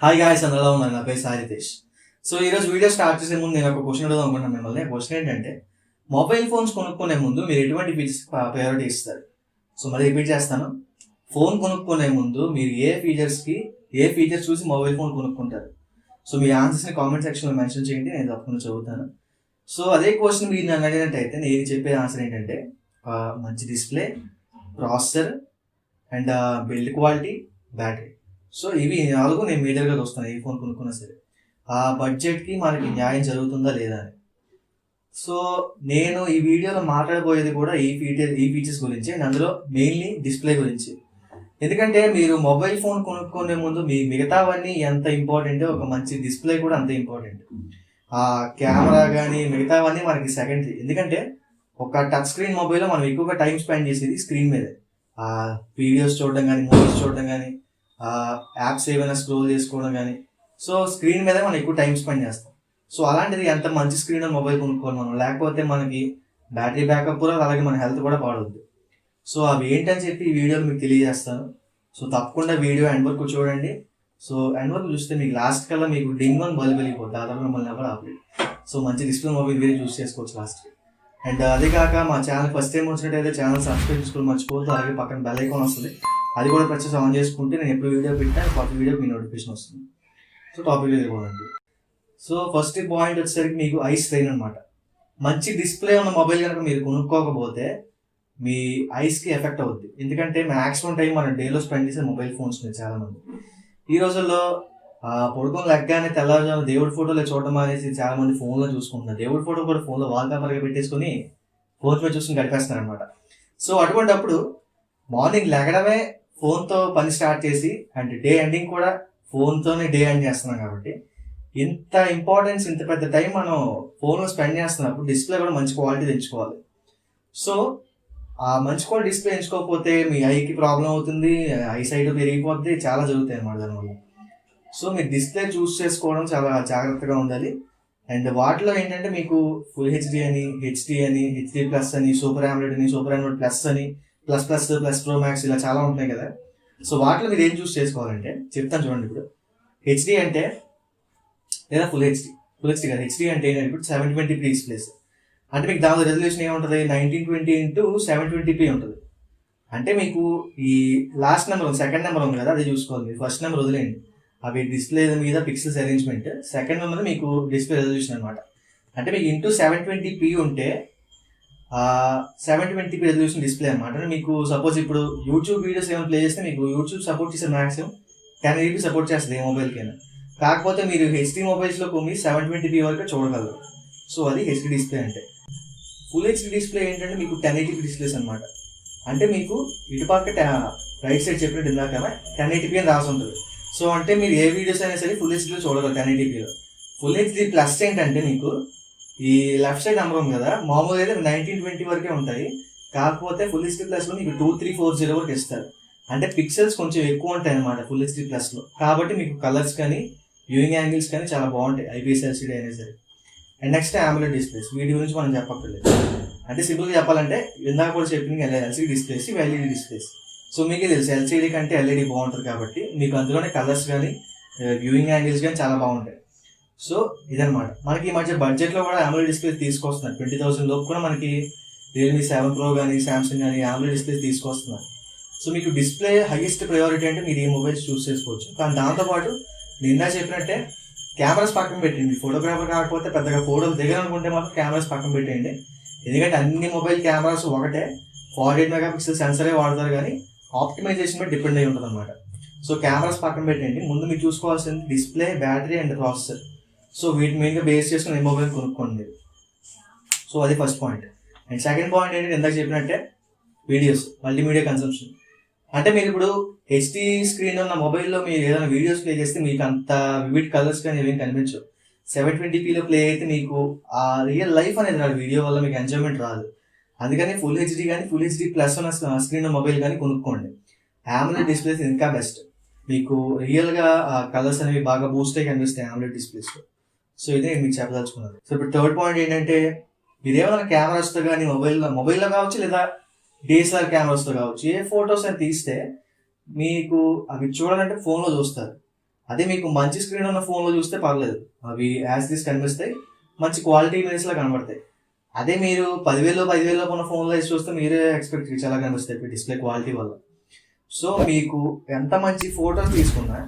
Hi guys, అందరూ ఉన్నారు. నా పేరు సాయి రితేష్. సో ఈరోజు వీడియో స్టార్ట్ చేసే ముందు నేను ఒక క్వశ్చన్ అడుగుదాం అనుకుంటున్నాను మిమ్మల్ని. క్వశ్చన్ ఏంటంటే, మొబైల్ ఫోన్స్ కొనుక్కునే ముందు మీరు ఎటువంటి ఫీచర్స్ ప్రయారిటీ ఇస్తారు? సో మళ్ళీ రిపీట్ చేస్తాను. ఫోన్ కొనుక్కునే ముందు మీరు ఏ ఫీచర్స్ చూసి మొబైల్ ఫోన్ కొనుక్కుంటారు? సో మీ ఆన్సర్స్ని కామెంట్ సెక్షన్లో మెన్షన్ చేయండి, నేను తప్పకుండా చదువుతాను. సో అదే క్వశ్చన్ మీరు నన్ను అడిగినట్టయితే నేను చెప్పే ఆన్సర్ ఏంటంటే, మంచి display, processor and build quality, battery. So ఇవి 4 నేను మేజర్గా చూస్తాను ఏ ఫోన్ కొనుక్కున్నా సరే. ఆ బడ్జెట్కి మనకి న్యాయం జరుగుతుందా లేదా అని. సో నేను ఈ వీడియోలో మాట్లాడబోయేది కూడా ఈ ఫీచర్స్ గురించి, అండ్ అందులో మెయిన్లీ డిస్ప్లే గురించి. ఎందుకంటే మీరు మొబైల్ ఫోన్ కొనుక్కునే ముందు మీ మిగతావన్నీ ఎంత ఇంపార్టెంట్, ఒక మంచి డిస్ప్లే కూడా అంత ఇంపార్టెంట్. ఆ కెమెరా కానీ మిగతావన్నీ మనకి సెకండరీ. ఎందుకంటే ఒక టచ్ స్క్రీన్ మొబైల్లో మనం ఎక్కువగా టైం స్పెండ్ చేసేది స్క్రీన్ మీదే. ఆ వీడియోస్ చూడడం కానీ, మూవీస్ చూడడం కానీ, యాప్స్ ఏమైనా స్క్రోల్ చేసుకోవడం కానీ, సో స్క్రీన్ మీద మనం ఎక్కువ టైం స్పెండ్ చేస్తాం. సో అలాంటిది ఎంత మంచి స్క్రీన్ మొబైల్ కొనుక్కోవాలి మనం, లేకపోతే మనకి బ్యాటరీ బ్యాకప్ కూడా, అలాగే మన హెల్త్ కూడా పాడవద్దు. సో అవి ఏంటని చెప్పి ఈ వీడియోలో మీకు తెలియజేస్తాను. సో తప్పకుండా వీడియో ఎండ్ వరకు చూడండి. సో ఎండ్ వరకు చూస్తే మీకు లాస్ట్ కల్లా మీకు డింగ్ అని బల్బ్ వెళ్ళిపోతుంది, దాదాపు మిమ్మల్ని ఎవరు ఆపలేదు. సో మంచి డిస్ప్లే మొబైల్ వేరే చూస్ చేసుకోవచ్చు లాస్ట్కి. అండ్ అదే కాక మా ఛానల్ ఫస్ట్ టైం వచ్చినట్టయితే ఛానల్ సబ్స్క్రైబ్ చేసుకోవడం మర్చిపోవద్దు. అలాగే పక్కన బెల్ ఐకాన్ వస్తుంది, అది కూడా ప్రెస్ ఆన్ చేసుకుంటే నేను ఎప్పుడు వీడియో పెట్టా కొత్త వీడియోకి మీ నోటిఫికేషన్ వస్తుంది. సో టాపిక్ వెళ్ళిపోదండి. సో ఫస్ట్ పాయింట్ వచ్చేసరికి మీకు ఐ స్ట్రెయిన్ అనమాట. మంచి డిస్ప్లే ఉన్న మొబైల్ కనుక మీరు కొనుక్కోకపోతే మీ ఐస్కి ఎఫెక్ట్ అవుద్ది. ఎందుకంటే మ్యాక్సిమం టైం మన డేలో స్పెండ్ చేసే మొబైల్ ఫోన్స్ మీద చాలామంది ఈ రోజుల్లో పడుకొని లెగ్గానే తెల్లవారుజాము దేవుడి ఫోటోలు చూడడం అనేసి చాలా మంది ఫోన్లో చూసుకుంటున్నారు. దేవుడి ఫోటో కూడా ఫోన్లో వాల్ పేపర్గా పెట్టేసుకొని ఫోన్ మీద చూసుకుని గడిపేస్తున్నారు అనమాట. సో అటువంటిప్పుడు మార్నింగ్ లెగడమే ఫోన్తో పని స్టార్ట్ చేసి, అండ్ డే ఎండింగ్ కూడా ఫోన్తోనే డే ఎండ్ చేస్తున్నాం. కాబట్టి ఇంత ఇంపార్టెన్స్, ఇంత పెద్ద టైం మనం ఫోన్లో స్పెండ్ చేస్తున్నప్పుడు డిస్ప్లే కూడా మంచి క్వాలిటీ తెచ్చుకోవాలి. సో ఆ మంచి క్వాలిటీ డిస్ప్లే ఎంచుకోకపోతే మీ ఐకి ప్రాబ్లం అవుతుంది, ఐ సైడ్ పెరిగిపోద్ది, చాలా జరుగుతాయి అన్నమాట దానివల్ల. సో మీరు డిస్ప్లే చూస్ చేసుకోవడం చాలా జాగ్రత్తగా ఉండాలి. అండ్ వాటిలో ఏంటంటే మీకు ఫుల్ హెచ్డి అని, హెచ్డి ప్లస్ అని, సూపర్ ఆమ్లెడ్ అని, సూపర్ ఆమ్లెడ్ ప్లస్ అని, ప్లస్ ప్రో మ్యాక్స్, ఇలా చాలా ఉంటున్నాయి కదా. సో వాటిలో మీరు ఏం చూస్ చేసుకోవాలంటే చెప్తాను చూడండి. ఇప్పుడు హెచ్డి అంటే, లేదా ఫుల్ హెచ్డి కదా, హెచ్డి అంటే ఏంటంటే ఇప్పుడు 720p డిస్ప్లేస్ అంటే మీకు దాని రెజల్యూషన్ ఏముంటుంది, 1920x720p ఉంటుంది. అంటే మీకు ఈ లాస్ట్ నెంబర్ ఉంది, సెకండ్ నెంబర్ ఉంది కదా, అది చూసుకోవాలి. ఫస్ట్ నెంబర్ వదిలేయండి, అవి డిస్ప్లే మీద పిక్సెల్స్ అరేంజ్మెంట్. సెకండ్ నెంబర్ మీకు డిస్ప్లే రెజల్యూషన్ అనమాట. అంటే మీకు ఇంటూ 720p ఉంటే 720p రెజల్యూషన్ డిస్ప్లే అనమాట. అంటే మీకు సపోజ్ ఇప్పుడు యూట్యూబ్ వీడియోస్ ఏమైనా ప్లే చేస్తే మీకు యూట్యూబ్ సపోర్ట్ చేసే మ్యాక్సిమం 1080p సపోర్ట్ చేస్తుంది ఏ మొబైల్కైనా. కాకపోతే మీరు హెచ్డి మొబైల్స్లో కొన్ని 720p వరకు చూడగలరు. సో అది హెచ్డి డిస్ప్లే అంటే. ఫుల్ హెచ్డి డిస్ప్లే ఏంటంటే మీకు 1080p డిస్ప్లేస్ అనమాట. అంటే మీకు ఇటుపక్క రైట్ సైడ్ చెప్పినట్టు ఇందాక 1080p అని రాసి ఉంటుంది. సో అంటే మీరు ఏ వీడియోస్ అయినా సరే ఫుల్ హెచ్డీలో చూడగలరు 1080pలో. ఫుల్ హెచ్డి ప్లస్ ఏంటంటే మీకు ఈ లెఫ్ట్ సైడ్ నెంబర్ ఉంది కదా, మామూలుగా అయితే 1920 వరకే ఉంటాయి. కాకపోతే ఫుల్ హెచ్డి ప్లస్లో మీకు 2340 వరకు ఇస్తారు. అంటే పిక్సెల్స్ కొంచెం ఎక్కువ ఉంటాయి అనమాట ఫుల్ హెచ్డి ప్లస్లో. కాబట్టి మీకు కలర్స్ కానీ, వ్యూయింగ్ యాంగిల్స్ కానీ చాలా బాగుంటాయి ఐపీఎస్ ఎల్సీడీ అయినా సరే. అండ్ నెక్స్ట్ AMOLED డిస్ప్లేస్, వీటి గురించి మనం చెప్పక్కర్లేదు. అంటే సింపుల్గా చెప్పాలంటే ఇందాక కూడా చెప్పింది ఎల్సీడీ డిస్ప్లేస్, ఇవి ఎల్ఈడీ డిస్ప్లేస్. సో మీకే తెలుసు ఎల్సీడీ కంటే ఎల్ఈడీ బాగుంటుంది కాబట్టి మీకు అందులోనే కలర్స్ కానీ, వ్యూయింగ్ యాంగిల్స్ కానీ చాలా బాగుంటాయి. సో ఇదనమాట. మనకి ఈ మధ్య బడ్జెట్లో కూడా AMOLED డిస్ప్లేస్ తీసుకొస్తున్నారు. 20,000 లోపు కూడా మనకి రియల్మీ 7 Pro కానీ, శాంసంగ్ కానీ AMOLED డిస్ప్లేస్ తీసుకొస్తున్నారు. సో మీకు డిస్ప్లే హైయెస్ట్ ప్రయారిటీ అంటే మీరు ఈ మొబైల్స్ చూస్ చేసుకోవచ్చు. కానీ దాంతోపాటు నిన్న చెప్పినట్టే కెమెరాస్ పక్కన పెట్టండి. ఫోటోగ్రాఫర్ కాకపోతే పెద్దగా ఫోటోలు దిగాలనుకుంటే మాత్రం కెమెరాస్ పక్కన పెట్టేయండి. ఎందుకంటే అన్ని మొబైల్ కెమెరాస్ ఒకటే 48 మెగాపిక్సెల్ సెన్సరే వాడతారు, కానీ ఆప్టిమైజేషన్ మీద డిపెండ్ అయి ఉంటుంది అనమాట. సో కెమెరాస్ పక్కన పెట్టండి. ముందు మీరు చూసుకోవాల్సింది display, battery and processor. So వీటి మెయిన్గా బేస్ చేసుకుని ఏ మొబైల్ కొనుక్కోండి. సో అది first point. And second point ఏంటంటే ఇందాక చెప్పినట్టే వీడియోస్, మల్టీమీడియా కన్సంప్షన్. అంటే మీరు ఇప్పుడు హెచ్డి స్క్రీన్ ఉన్న మొబైల్లో మీరు ఏదైనా వీడియోస్ ప్లే చేస్తే మీకు అంత వివిడ్ కలర్స్ కానీ ఏమేమి కనిపించవు. 720pలో ప్లే అయితే మీకు ఆ రియల్ లైఫ్ అనేది రాదు, వీడియో వల్ల మీకు ఎంజాయ్మెంట్ రాదు. అందుకని ఫుల్ హెచ్డి కానీ, ఫుల్ హెచ్డి ప్లస్ ఉన్న స్క్రీన్ మొబైల్ కానీ కొనుక్కోండి. AMOLED డిస్ప్లేస్ ఇంకా బెస్ట్, మీకు రియల్గా కలర్స్ అనేవి బాగా బూస్ట్ అయ్యి కనిపిస్తాయి AMOLED డిస్ప్లేస్లో. సో ఇదే నేను మీకు చెప్పదలుచుకున్నాను. సో ఇప్పుడు థర్డ్ పాయింట్ ఏంటంటే, మీరు ఏమైనా కెమెరాస్తో కానీ మొబైల్లో కావచ్చు, లేదా డిఎస్ఎల్ఆర్ కెమెరాస్తో కావచ్చు, ఏ ఫొటోస్ అని తీస్తే మీకు అవి చూడాలంటే ఫోన్లో చూస్తారు. అదే మీకు మంచి స్క్రీన్ ఉన్న ఫోన్లో చూస్తే పర్లేదు, అవి యాజ్ దిస్ కనిపిస్తాయి, మంచి క్వాలిటీ ఇమేజ్లా కనబడతాయి. అదే మీరు 10,000 ఉన్న ఫోన్లో వేసి చూస్తే మీరే ఎక్స్పెక్ట్ చాలా కనిపిస్తాయి డిస్ప్లే క్వాలిటీ వల్ల. సో మీకు ఎంత మంచి ఫోటోస్ తీసుకున్నా,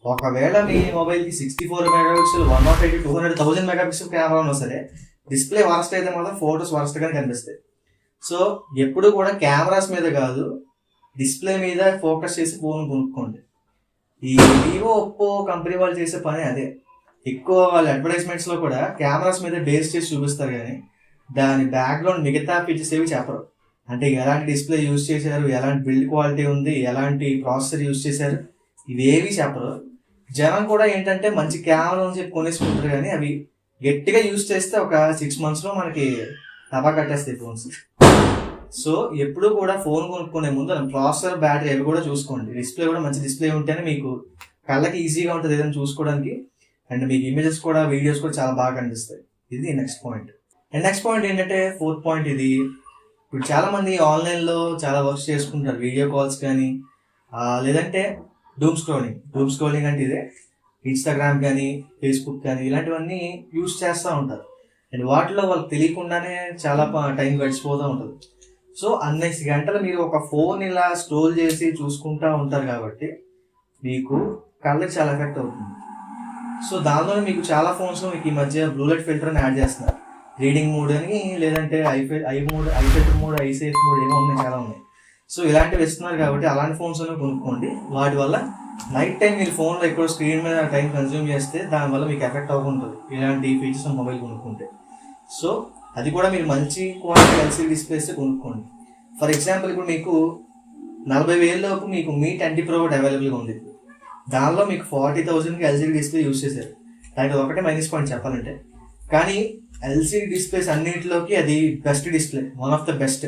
ఒకవేళ మీ మొబైల్కి 64 మెగాపిక్సెల్ 180 200,000 మెగాపిక్సెల్ కెమెరా ఉన్నా సరే డిస్ప్లే వరస్ట్ అయితే మాత్రం ఫోటోస్ వరస్ట్గానే కనిపిస్తాయి. సో ఎప్పుడు కూడా కెమెరాస్ మీద కాదు, డిస్ప్లే మీద ఫోకస్ చేసి ఫోన్ కొనుక్కోండి. ఈ వివో ఒప్పో కంపెనీ వాళ్ళు చేసే పని అదే. ఎక్కువ వాళ్ళ అడ్వర్టైజ్మెంట్స్లో కూడా కెమెరాస్ మీద బేస్ చేసి చూపిస్తారు, కానీ దాని బ్యాక్గ్రౌండ్ మిగతా ఫీచర్స్ ఏవి చెప్పరు. అంటే ఎలాంటి డిస్ప్లే యూజ్ చేశారు, ఎలాంటి బిల్డ్ క్వాలిటీ ఉంది, ఎలాంటి ప్రాసెసర్ యూజ్ చేశారు, ఇవేవి చెప్పరు. జనం కూడా ఏంటంటే మంచి కెమెరా అని చెప్పి కొనేసుకుంటారు, కానీ అవి గట్టిగా యూజ్ చేస్తే ఒక 6 monthsలో మనకి తపా కట్టేస్తాయి ఫోన్స్. సో ఎప్పుడు కూడా ఫోన్ కొనుక్కునే ముందు ప్రాసెసర్, బ్యాటరీ అవి కూడా చూసుకోండి. డిస్ప్లే కూడా మంచి డిస్ప్లే ఉంటేనే మీకు కళ్ళకి ఈజీగా ఉంటుంది ఏదైనా చూసుకోవడానికి, అండ్ మీకు ఇమేజెస్ కూడా వీడియోస్ కూడా చాలా బాగా కనిపిస్తాయి. ఇది next point. And next point ఏంటంటే 4th పాయింట్. ఇది ఇప్పుడు చాలా మంది ఆన్లైన్లో చాలా వర్క్స్ చేసుకుంటారు, వీడియో కాల్స్ కానీ లేదంటే డూమ్ స్క్రోలింగ్ అంటే ఇదే ఇన్స్టాగ్రామ్ కానీ ఫేస్బుక్ కానీ ఇలాంటివన్నీ యూజ్ చేస్తూ ఉంటారు. అండ్ వాటిలో వాళ్ళకి తెలియకుండానే చాలా టైం గడిచిపోతూ ఉంటుంది. సో అన్నేసి గంటలు మీరు ఒక ఫోన్ ఇలా స్క్రోల్ చేసి చూసుకుంటూ ఉంటారు కాబట్టి మీకు కళ్ళకి చాలా ఎఫెక్ట్ అవుతుంది. సో దానిలో మీకు చాలా ఫోన్స్లో మీకు ఈ మధ్య బ్లూ లైట్ ఫిల్టర్ అని యాడ్ చేస్తున్నారు. రీడింగ్ మోడ్ అని, లేదంటే I filter mode, I safe mode ఏమో ఉన్నాయి, చాలా ఉన్నాయి. సో ఇలాంటివి ఇస్తున్నారు కాబట్టి అలాంటి ఫోన్స్ కొనుక్కోండి. వాటి వల్ల నైట్ టైం మీరు ఫోన్లో ఎక్కువ స్క్రీన్ మీద టైం కన్జ్యూమ్ చేస్తే దానివల్ల మీకు ఎఫెక్ట్ అవ్వకుంటుంది ఇలాంటి ఫీచర్స్ మొబైల్ కొనుక్కుంటే. సో అది కూడా మీరు మంచి క్వాలిటీ ఎల్సీడీ డిస్ప్లేస్ కొనుక్కోండి. ఫర్ ఎగ్జాంపుల్ ఇప్పుడు మీకు 40,000 లోపు మీకు మీ 20 Pro అవైలబుల్గా ఉంది. దానిలో మీకు 40,000కి ఎల్సీడీ డిస్ప్లే యూజ్ చేశారు. దానికి ఒకటే మైనస్ పాయింట్ చెప్పాలంటే, కానీ ఎల్సీడీ డిస్ప్లేస్ అన్నింటిలోకి అది best display, one of the best.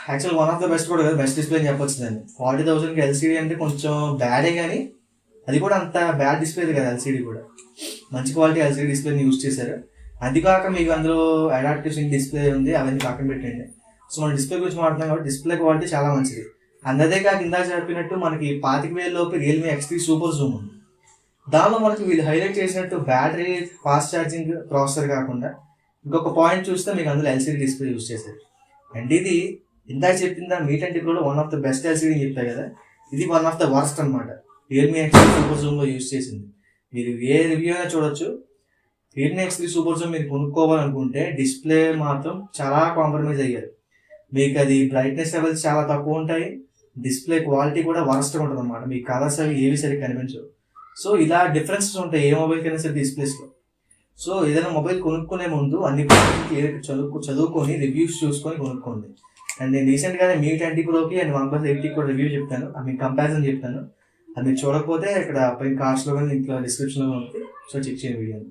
Actual one of the best కూడా కదా, బెస్ట్ డిస్ప్లే అని చెప్పొచ్చు దాన్ని. 40,000కి ఎల్సీడీ అంటే కొంచెం బ్యాడే, కానీ అది కూడా అంత బ్యాడ్ డిస్ప్లే కదా. ఎల్సీడీ కూడా మంచి క్వాలిటీ ఎల్సీడీ డిస్ప్లేని యూజ్ చేశారు. అది కాక మీకు అందులో అడాప్టివ్ సింక్ డిస్ప్లే ఉంది, అవన్నీ పక్కన పెట్టండి. సో మనం డిస్ప్లే గురించి మాట్లాడుతున్నాం కాబట్టి డిస్ప్లే క్వాలిటీ చాలా మంచిది. అందదే కాక ఇందాక చెప్పినట్టు మనకి 25,000 లోపు రియల్మీ X3 సూపర్ జూమ్ ఉంది. దానిలో మనకి వీళ్ళు హైలైట్ చేసినట్టు బ్యాటరీ, ఫాస్ట్ ఛార్జింగ్, ప్రాసెసర్ కాకుండా ఇంకొక పాయింట్ చూస్తే మీకు అందులో ఎల్సీడీ డిస్ప్లే యూజ్ చేశారు. అండ్ ఇది ఇందాక చెప్పిందా మీ 20 Proలో one of the best LCD అని చెప్పారు కదా, ఇది వన్ ఆఫ్ ద వర్స్ట్ అనమాట. రియల్మీ X3 సూపర్ జూమ్లో యూజ్ చేసింది. మీరు ఏ రివ్యూ అయినా చూడొచ్చు. రియల్మీ X3 సూపర్ జూమ్ మీరు కొనుక్కోవాలనుకుంటే డిస్ప్లే మాత్రం చాలా కాంప్రమైజ్ అయ్యారు. మీకు అది బ్రైట్నెస్ లెవెల్స్ చాలా తక్కువ ఉంటాయి, డిస్ప్లే క్వాలిటీ కూడా వరస్ట్గా ఉంటుంది అనమాట. మీ కలర్స్ అవి ఏవి సరిగ్గా కనిపించవు. సో ఇలా డిఫరెన్సెస్ ఉంటాయి ఏ మొబైల్ కైనా సరే డిస్ప్లేస్లో. సో ఏదైనా మొబైల్ కొనుక్కునే ముందు అన్ని చదువుకొని రివ్యూస్ చూసుకొని కొనుక్కోండి. అండ్ నేను రీసెంట్గానే మీ 20 Proకి అండ్ OnePlus 8T కూడా రివ్యూ చెప్తాను, మీకు కంపారిజన్ చెప్తాను. అది మీరు చూడకపోతే ఇక్కడ పైన కార్డ్స్లో కానీ ఇంట్లో డిస్క్రిప్షన్లో ఉంటుంది, సో చెక్ చేయండి వీడియోని.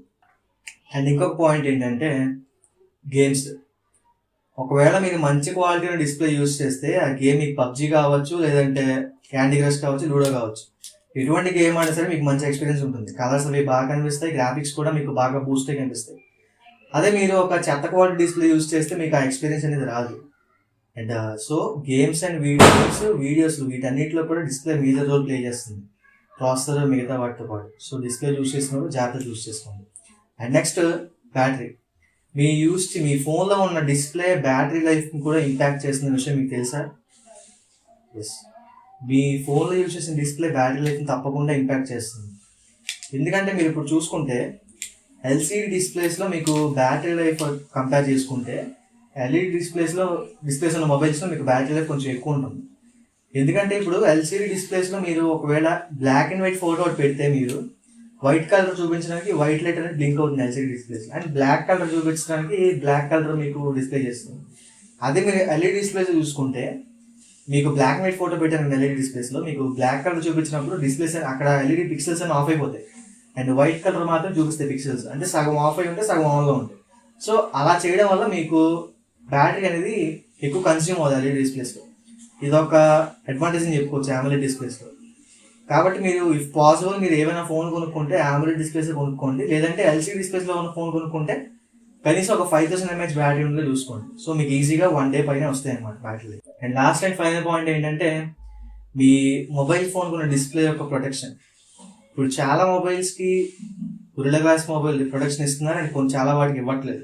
అండ్ ఇంకొక పాయింట్ ఏంటంటే గేమ్స్. ఒకవేళ మీరు మంచి క్వాలిటీ డిస్ప్లే యూజ్ చేస్తే ఆ గేమ్ మీకు PUBG కావచ్చు, లేదంటే క్యాండీ క్రష్ కావచ్చు, లూడో కావచ్చు, ఎటువంటి గేమ్ అయినా సరే మీకు మంచి ఎక్స్పీరియన్స్ ఉంటుంది. కలర్స్ అవి బాగా కనిపిస్తాయి, గ్రాఫిక్స్ కూడా మీకు బాగా బూస్ట్ అయి కనిపిస్తాయి. అదే మీరు ఒక చెత్త క్వాలిటీ డిస్ప్లే యూజ్ చేస్తే మీకు ఆ ఎక్స్పీరియన్స్ అనేది రాదు. And so games and videos వీటన్నిటిలో కూడా డిస్ప్లే మేజర్ రోల్ ప్లే చేస్తుంది, ప్రాసెసర్ మిగతా వాటితో పాటు. సో డిస్ప్లే యూజ్ చేసినప్పుడు జాగ్రత్త యూజ్ చేసుకోండి. And next battery. మీ ఫోన్లో ఉన్న డిస్ప్లే బ్యాటరీ లైఫ్ని కూడా ఇంపాక్ట్ చేస్తున్న విషయం మీకు తెలుసా? ఎస్, మీ ఫోన్లో యూజ్ చేసిన డిస్ప్లే బ్యాటరీ లైఫ్ని తప్పకుండా ఇంపాక్ట్ చేస్తుంది. ఎందుకంటే మీరు ఇప్పుడు చూసుకుంటే ఎల్సీడీ డిస్ప్లేస్లో మీకు బ్యాటరీ లైఫ్ కంపేర్ చేసుకుంటే ఎల్ఈడి డిస్ప్లేస్ ఉన్న మొబైల్స్లో మీకు బ్యాటరీ లైఫ్ కొంచెం ఎక్కువ ఉంటుంది. ఎందుకంటే ఇప్పుడు ఎల్సీడీ డిస్ప్లేస్లో మీరు ఒకవేళ బ్లాక్ అండ్ వైట్ ఫోటో పెడితే మీరు వైట్ కలర్ చూపించడానికి వైట్ లైట్ అనేది బ్లింక్ అవుతుంది LCD displays, and black colour చూపించడానికి బ్లాక్ కలర్ మీకు డిస్ప్లే చేస్తుంది. అదే మీరు ఎల్ఈడి డిస్ప్లేస్ చూసుకుంటే మీకు బ్లాక్ అండ్ వైట్ ఫోటో పెట్టాను ఎల్ఈడి డిస్ప్లేస్లో, మీకు బ్లాక్ కలర్ చూపించినప్పుడు డిస్ప్లేస్ అక్కడ ఎల్ఈడి పిక్సెల్స్ అని ఆఫ్ అయిపోతాయి, అండ్ వైట్ కలర్ మాత్రం చూపిస్తాయి పిక్సెల్స్, అంటే సగం ఆఫ్ అయి ఉంటే సగం ఆన్గా ఉంటాయి. సో అలా చేయడం వల్ల మీకు బ్యాటరీ అనేది ఎక్కువ కన్స్యూమ్ అవుతుంది ఎల్ఈడి డిస్ప్లేస్లో. ఇదొక అడ్వాంటేజ్ అని చెప్పుకోవచ్చు AMOLED డిస్ప్లేస్లో. కాబట్టి మీరు ఇఫ్ పాసిబుల్ మీరు ఏమైనా ఫోన్ కొనుక్కుంటే AMOLED డిస్ప్లేస్ కొనుక్కోండి, లేదంటే ఎల్సీడీ డిస్ప్లేస్లో ఉన్న ఫోన్ కొనుక్కుంటే కనీసం ఒక 5000 mAh బ్యాటరీ ఉండే చూసుకోండి. సో మీకు ఈజీగా 1 day పైన వస్తాయి అన్నమాట battery. And last and final point ఏంటంటే మీ మొబైల్ ఫోన్ కొన్న డిస్ప్లే యొక్క ప్రొటెక్షన్. ఇప్పుడు చాలా మొబైల్స్కి గురిల్లా గ్లాస్ మొబైల్ ప్రొడక్షన్ ఇస్తున్నారు అండ్ కొన్ని చాలా వాటికి ఇవ్వట్లేదు.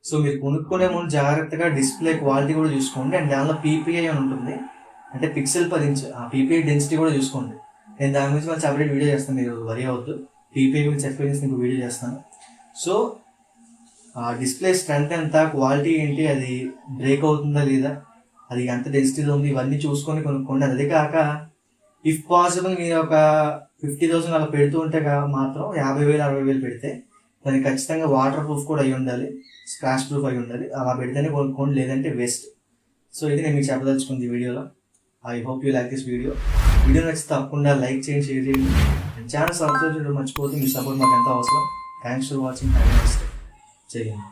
సో మీరు కొనుక్కునే ముందు జాగ్రత్తగా డిస్ప్లే క్వాలిటీ కూడా చూసుకోండి అండ్ దానిలో పీపీఐ అని ఉంటుంది, అంటే పిక్సెల్ పర్ ఇంచ్, ఆ పీపీఐ డెన్సిటీ కూడా చూసుకోండి. నేను దాని గురించి మళ్ళీ సపరేట్ వీడియో చేస్తాను, మీరు వరి అవ్వద్దు. పీపీఐ గురించి ఎక్స్పీరియన్స్ మీకు వీడియో చేస్తాను. సో ఆ డిస్ప్లే స్ట్రెంత్ ఎంత, క్వాలిటీ ఏంటి, అది బ్రేక్ అవుతుందా లేదా, అది ఎంత డెన్సిటీలో ఉంది, ఇవన్నీ చూసుకొని కొనుక్కోండి. అదే కాక ఇఫ్ పాసిబుల్ మీరు ఒక 50,000 అలా పెడుతూ ఉంటే మాత్రం 50,000 60,000 పెడితే దానికి ఖచ్చితంగా వాటర్ ప్రూఫ్ కూడా అయి ఉండాలి, స్క్రాచ్ ప్రూఫ్ అయి ఉండాలి. అలా పెడితేనే కొనుక్కోండి, లేదంటే వేస్ట్. సో ఇది నేను మీకు చెప్పదలుచుకుంది ఈ వీడియోలో. I hope you like this video. Video నచ్చితే తప్పకుండా లైక్ చేయండి, షేర్ చేయండి. ఛానల్ సబ్స్క్రైబ్ చేయడం మర్చిపోతే మీ సపోర్ట్ మాకు ఎంత అవసరం. Thanks for watching. జై హింద్.